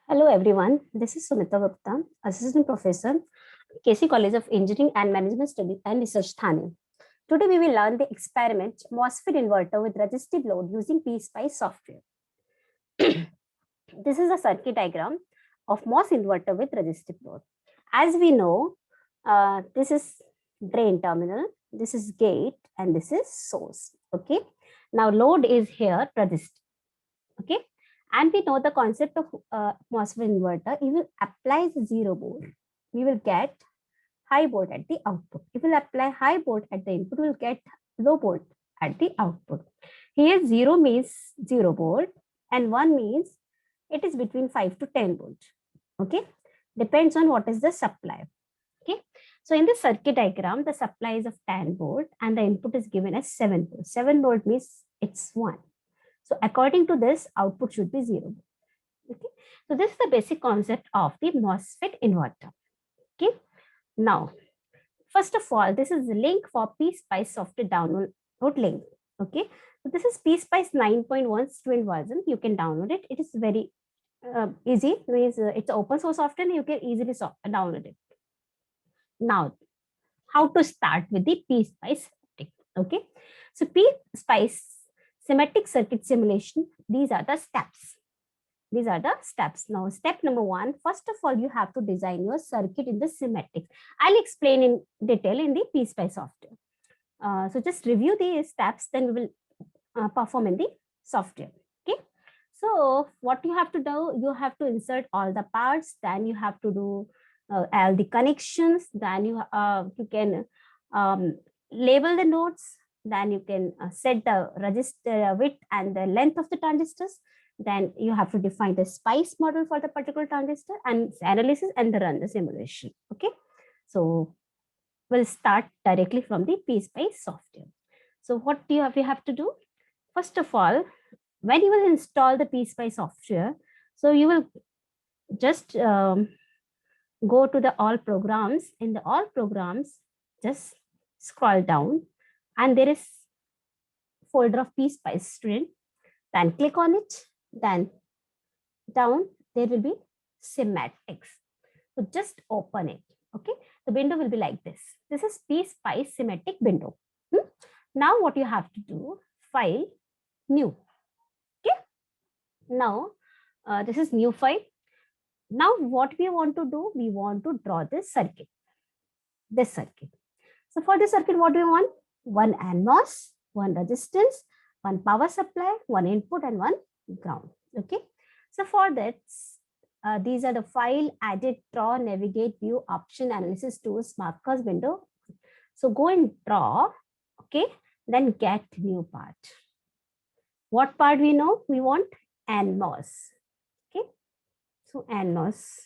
Hello everyone, this is Sumita Gupta, Assistant Professor, KC College of Engineering and Management Studies and Research, Thane. Today we will learn the experiment MOSFET inverter with resistive load using PSpice software. This is a circuit diagram of MOS inverter with resistive load. As we know, this is drain terminal, this is gate, and this is source. Okay. Now load is here resistive. Okay. And we know the concept of MOSFET inverter. If we apply 0 volt, we will get high volt at the output. If we apply high volt at the input, we will get low volt at the output. Here 0 means 0 volt and 1 means it is between 5 to 10 volt. Okay, depends on what is the supply. Okay, so in the circuit diagram, the supply is of 10 volt and the input is given as 7 volt. 7 volt means it's 1. So according to this, output should be 0. Okay, so this is the basic concept of the MOSFET inverter. Okay, now first of all, this is the link for PSpice software download link. Okay, so this is PSpice 9.1 student version. You can download it. It is very easy. It's open source software. You can easily download it. Now, how to start with the PSpice? Okay, so PSpice schematic circuit simulation. These are the steps. These are the steps. Now, step number 1, first of all, you have to design your circuit in the schematics. I'll explain in detail in the PSpice software. So just review the steps, then we will perform in the software. Okay. So what you have to do, you have to insert all the parts, then you have to do all the connections, then you can label the nodes, then you can set the resistor width and the length of the transistors. Then you have to define the spice model for the particular transistor and analysis and run the simulation. Okay, so we'll start directly from the PSpice software. So what do you have to do? First of all, when you will install the PSpice software, so you will just go to the all programs. In the all programs, just scroll down and there is folder of PSpice student. Then click on it. Then down there will be schematics. So just open it. Okay, the window will be like this. This is PSpice schematic window. Now what you have to do? File, new. Okay, now this is new file. Now what we want to do? We want to draw this circuit. This circuit. So for this circuit, what do we want? One NMOS, one resistance, one power supply, one input, and one ground. Okay, so for that, these are the file, edit, draw, navigate, view, option, analysis, tools, markers window. So go and draw. Okay, then get new part. What part we know? We want NMOS. Okay, so NMOS.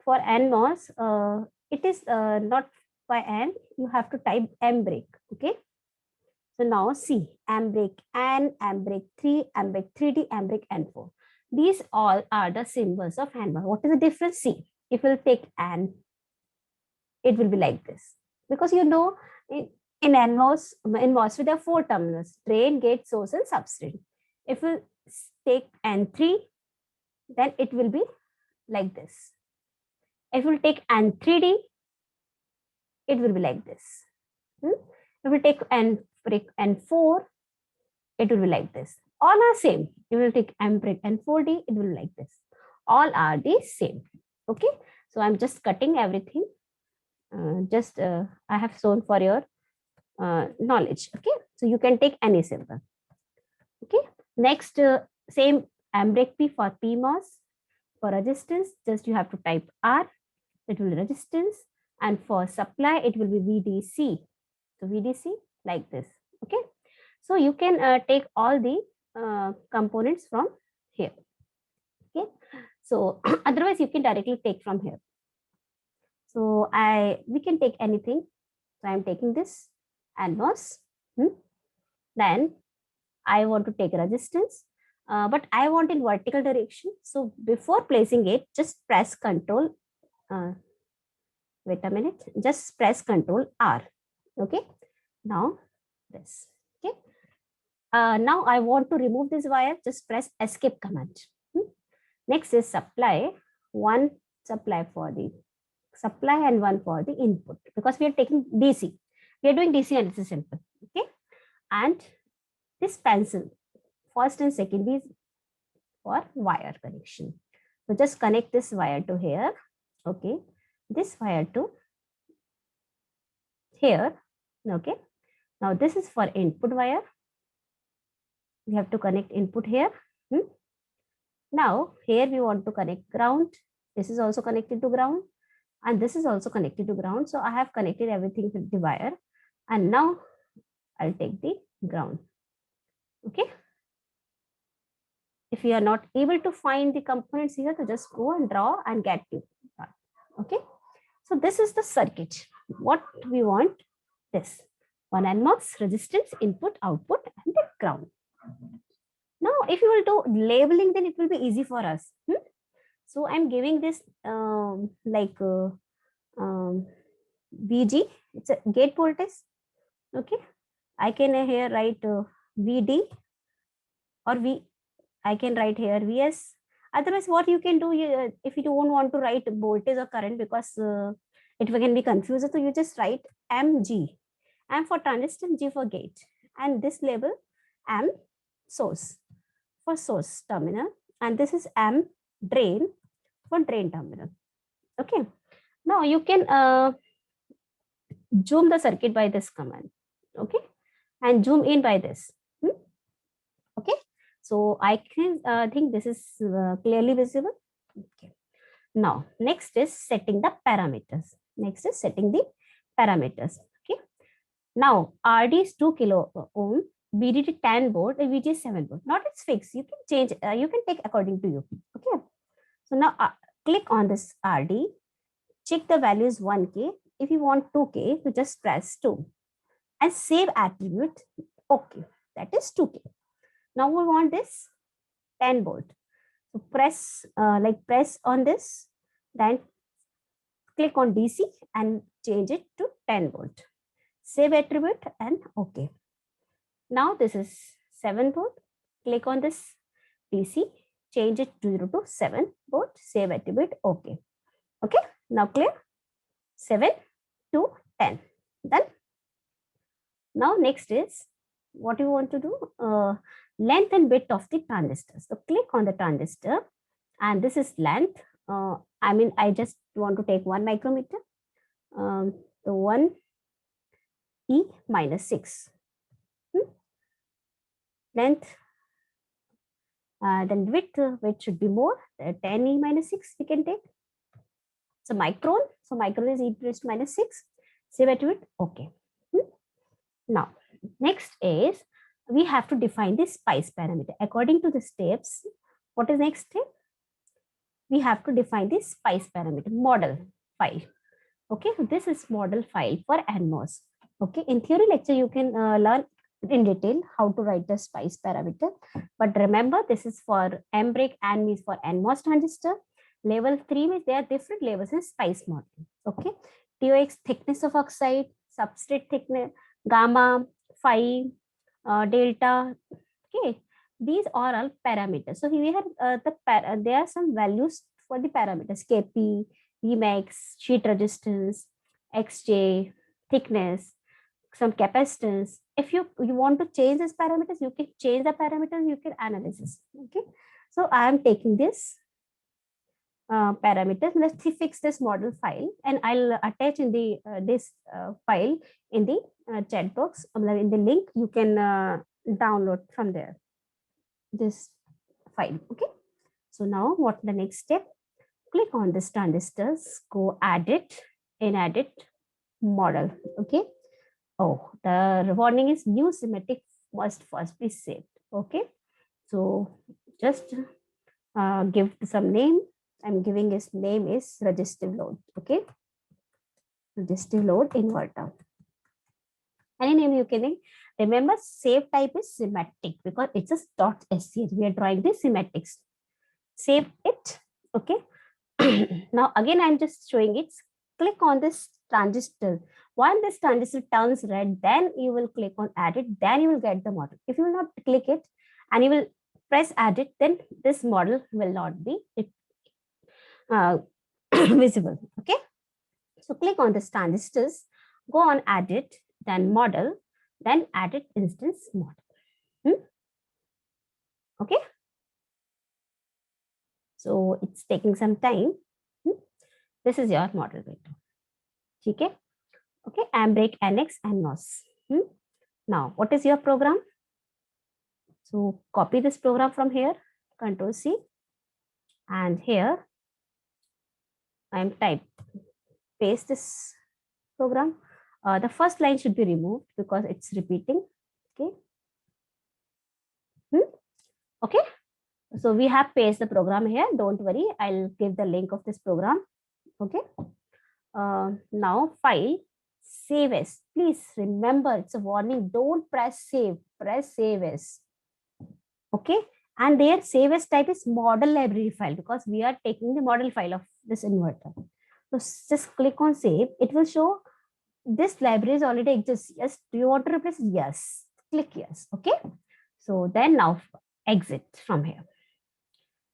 For NMOS, it is not by N. You have to type M break. Okay. So now see M break N, M break 3, M break 3D, M break N4. These all are the symbols of NMOS. What is the difference? See, if we'll take N, it will be like this. Because you know, in NMOS, in MOSFET, there are 4 terminals: drain, gate, source, and substrate. If we take N3, then it will be like this. If we take N3D, it will be like this. If we take N break N4, it will be like this. All are same. You will take M break N4D, it will be like this. All are the same. Okay. So I'm just cutting everything. I have shown for your knowledge. Okay. So you can take any symbol. Okay. Next, same M break P for PMOS. For resistance, just you have to type R. It will be resistance. And for supply, it will be VDC. So VDC like this. Okay. So you can take all the components from here. Okay. So otherwise you can directly take from here. So we can take anything. So I'm taking this NMOS. Then I want to take resistance, but I want in vertical direction. So before placing it, just press Control. Wait a minute. Just press Control R. Okay. Now this. Okay. Now I want to remove this wire. Just press Escape command. Next is supply, one supply for the supply and one for the input, because we are taking DC. We are doing DC analysis simple. Okay. And this pencil, first and second is for wire connection. So just connect this wire to here. Okay. This wire to here. Okay. Now this is for input wire. We have to connect input here. Now here we want to connect ground. This is also connected to ground, and this is also connected to ground. So I have connected everything with the wire, and now I'll take the ground. Okay. If you are not able to find the components here, to just go and draw and get you. Okay. So this is the circuit. What we want, this 1 NMOS resistance, input, output, and the ground. Now, if you will do labeling, then it will be easy for us. So I'm giving this VG. It's a gate voltage. Okay. I can here write VD or V. I can write here VS. Otherwise, what you can do, if you don't want to write voltage or current, because it can be confused, so you just write MG. M for transistor, G for gate. And this label M source for source terminal. And this is M drain for drain terminal. Okay. Now you can zoom the circuit by this command. Okay. And zoom in by this. Okay. So I can think this is clearly visible. Okay. Now, next is setting the parameters. Next is setting the parameters. Okay. Now, RD is 2 kilo ohm, VDD 10 volt, and VG is 7 volt. Not it's fixed. You can change. You can take according to you. Okay. So now click on this RD. Check the value is 1K. If you want 2K, you just press 2 and save attribute. Okay. That is 2K. Now we want this 10 volt. So press press on this, then click on DC and change it to 10 volt. Save attribute and okay. Now this is 7 volt. Click on this DC, change it to 0 to 7 volt. Save attribute. Okay. Okay. Now clear. 7 to 10. Done. Now next is what you want to do. Length and width of the transistor. So click on the transistor, and this is length. I just want to take 1 micrometer. So 1 E minus 6. Length. Then width should be more. 10 E minus 6 we can take. So micron. So micron is E raised to minus 6. Save attribute. Okay. Now next is we have to define the spice parameter. According to the steps, what is next step? We have to define the spice parameter model file. Okay, so this is model file for NMOS. Okay, in theory lecture, you can learn in detail how to write the spice parameter. But remember, this is for M break, N means for NMOS transistor. Level 3 means there are different levels in spice model. Okay, TOX, thickness of oxide, substrate thickness, gamma, phi, delta. Okay, these are all parameters. So we have there are some values for the parameters: Kp, Vmax, sheet resistance, Xj, thickness, some capacitance. If you want to change these parameters, you can change the parameters. You can analyze this. Okay, so I am taking this parameters. Let's fix this model file, and I'll attach in the this file in the chat box. In the link, you can download from there this file. Okay, so now what the next step? Click on this transistors, go edit, in edit model. Okay. Oh, the warning is new schematic must first be saved. Okay, so just give some name. I'm giving his name is resistive load. Okay, resistive load inverter. Any name you can name. Remember, save type is schematic because it's a .sch. We are drawing the schematics. Save it. Okay. Now again, I'm just showing it. Click on this transistor. When this transistor turns red, then you will click on edit. Then you will get the model. If you will not click it, and you will press edit, then this model will not be visible. Okay. So click on this transistors, go on edit, then model, then edit instance model. Okay. So it's taking some time. This is your model window. Okay. Okay. Ambreak, NX, and NOS. Now, what is your program? So copy this program from here, Control C, and here I'm paste this program. The first line should be removed because it's repeating. Okay. Okay. So we have pasted the program here. Don't worry. I'll give the link of this program. Okay. Now file, save as. Please remember, it's a warning. Don't press save. Press save as. Okay. And their save as type is model library file because we are taking the model file of this inverter. So just click on save. It will show this library is already exists. Yes. Do you want to replace? Yes. Click yes. Okay. So then now exit from here.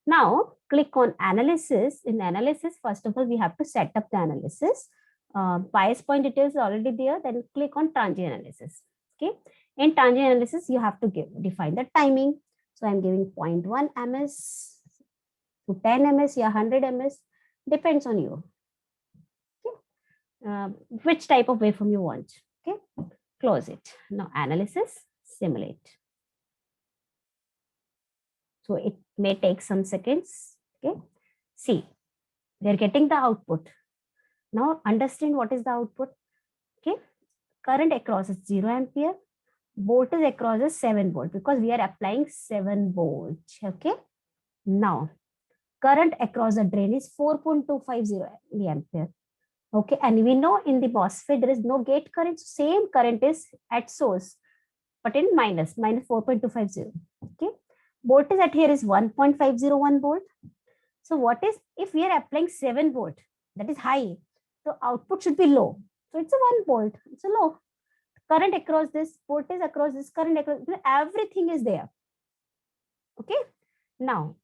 Now click on analysis. In analysis, first of all, we have to set up the analysis. Bias point details is already there. Then click on transient analysis. Okay. In transient analysis, you have to define the timing. So I'm giving 0.1 ms to 10 ms, yeah, 100 ms. Depends on you. Okay. Which type of waveform you want. Okay. Close it. Now analysis, simulate. So it may take some seconds. Okay. See, they're getting the output. Now understand what is the output. Okay. Current across is 0 ampere. Voltage across is 7 volt because we are applying 7 volt. Okay. Now current across the drain is 4.250 milliampere. Okay. And we know in the MOSFET there is no gate current. Same current is at source, but in minus 4.250. Okay. Voltage at here is 1.501 volt. So what is, if we are applying 7 volt, that is high, so output should be low. So it's a 1 volt, it's a low. Current across this, voltage across this, current across, everything is there. Okay. Now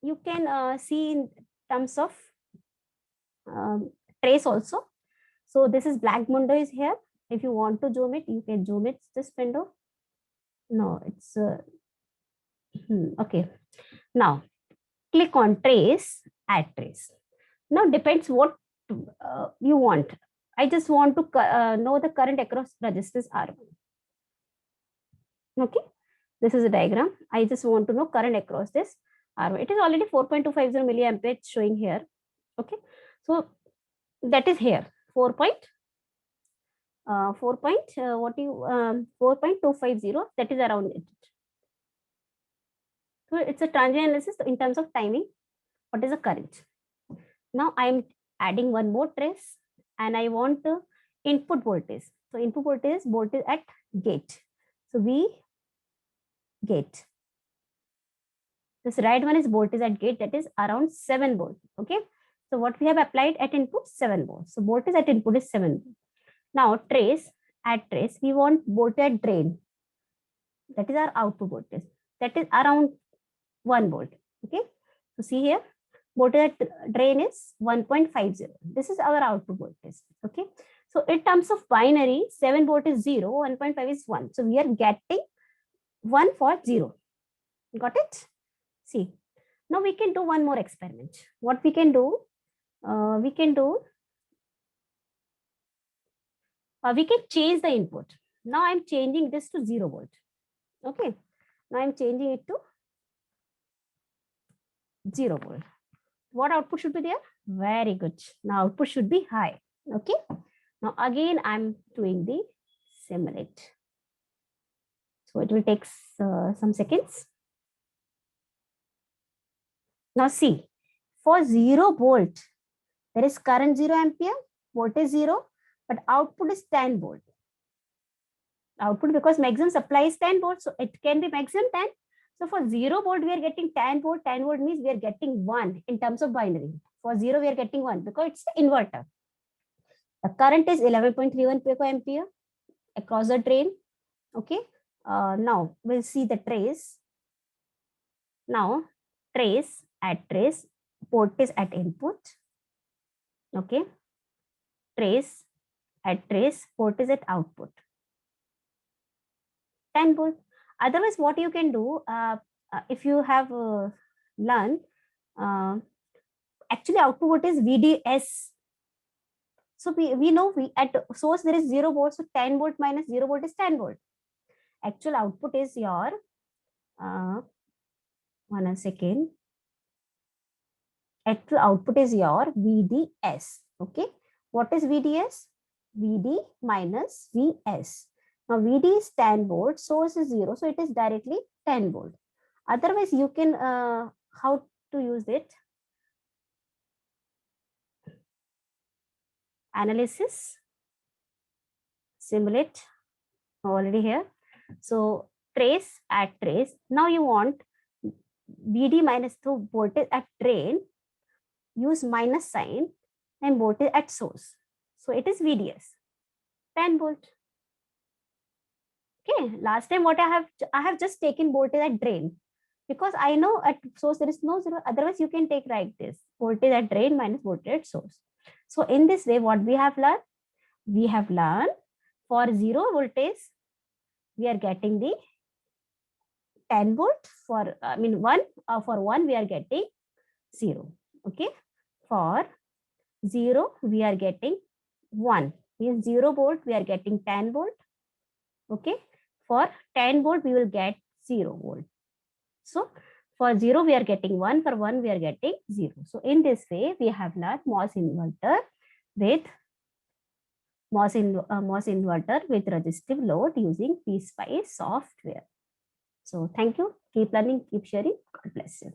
you can see in terms of trace also. So this is black window is here. If you want to zoom it, you can zoom it, this window. No, it's okay. Now click on trace, add trace. Now depends what you want. I just want to know the current across registers R1. Okay, this is a diagram. I just want to know current across this R1. It is already 4.250 milliampere showing here. Okay, so that is here 4.250. That is around it. So it's a transient analysis in terms of timing. What is the current? Now I'm adding one more trace and I want the input voltage. So input voltage at gate. So we gate. This right one is voltage at gate, that is around 7 volt. Okay. So what we have applied at input 7 volt. So voltage at input is 7 volt. Now trace, at trace, we want voltage at drain. That is our output voltage. That is around 1 volt. Okay. So see here, voltage at drain is 1.50. This is our output voltage. Okay. So in terms of binary, 7 volt is 0, 1.5 is 1. So we are getting 1 for 0. Got it? See, now we can do one more experiment. What we can do? We can change the input. Now I'm changing this to 0 volt. Okay. Now I'm changing it to 0 volt. What output should be there? Very good. Now output should be high. Okay. Now again, I'm doing the simulate. So it will take some seconds. Now see, for 0 volt, there is current 0 ampere, voltage 0, but output is 10 volt. Output, because maximum supply is 10 volt, so it can be maximum 10. So for 0 volt, we are getting 10 volt. 10 volt means we are getting 1 in terms of binary. For 0, we are getting 1 because it's an inverter. The current is 11.31 picoampere across the drain. Okay. Now we'll see the trace. Now trace, at trace, port is at input. Okay, trace, at trace, port is at output. 10 volt. Otherwise, what you can do, if you have learned, uh, actually output volt is VDS. So we know we at source there is 0 volt, so 10 volt minus 0 volt is 10 volt. Actual output is your, 1 second, actual output is your VDS. Okay, what is VDS? VD minus VS. Now VD is 10 volt, source is 0, so it is directly 10 volt. Otherwise, you can, how to use it? Analysis, simulate, already here. So trace, at trace. Now you want VD minus 2 voltage at drain, use minus sign, and voltage at source. So it is VDS, 10 volt. Okay, last time what I have just taken voltage at drain, because I know at source there is no zero. Otherwise, you can take like this, voltage at drain minus voltage at source. So in this way, what we have learned? We have learned for 0 voltage, we are getting the 10 volt. For, I mean 1, for 1 we are getting 0. Okay, for 0 we are getting 1, means 0 volt we are getting 10 volt. Okay, for 10 volt we will get 0 volt. So for 0 we are getting 1, for 1 we are getting 0. So in this way we have learned MOS inverter with MOS inverter with resistive load using PSpice software. So thank you. Keep learning, keep sharing. God bless you.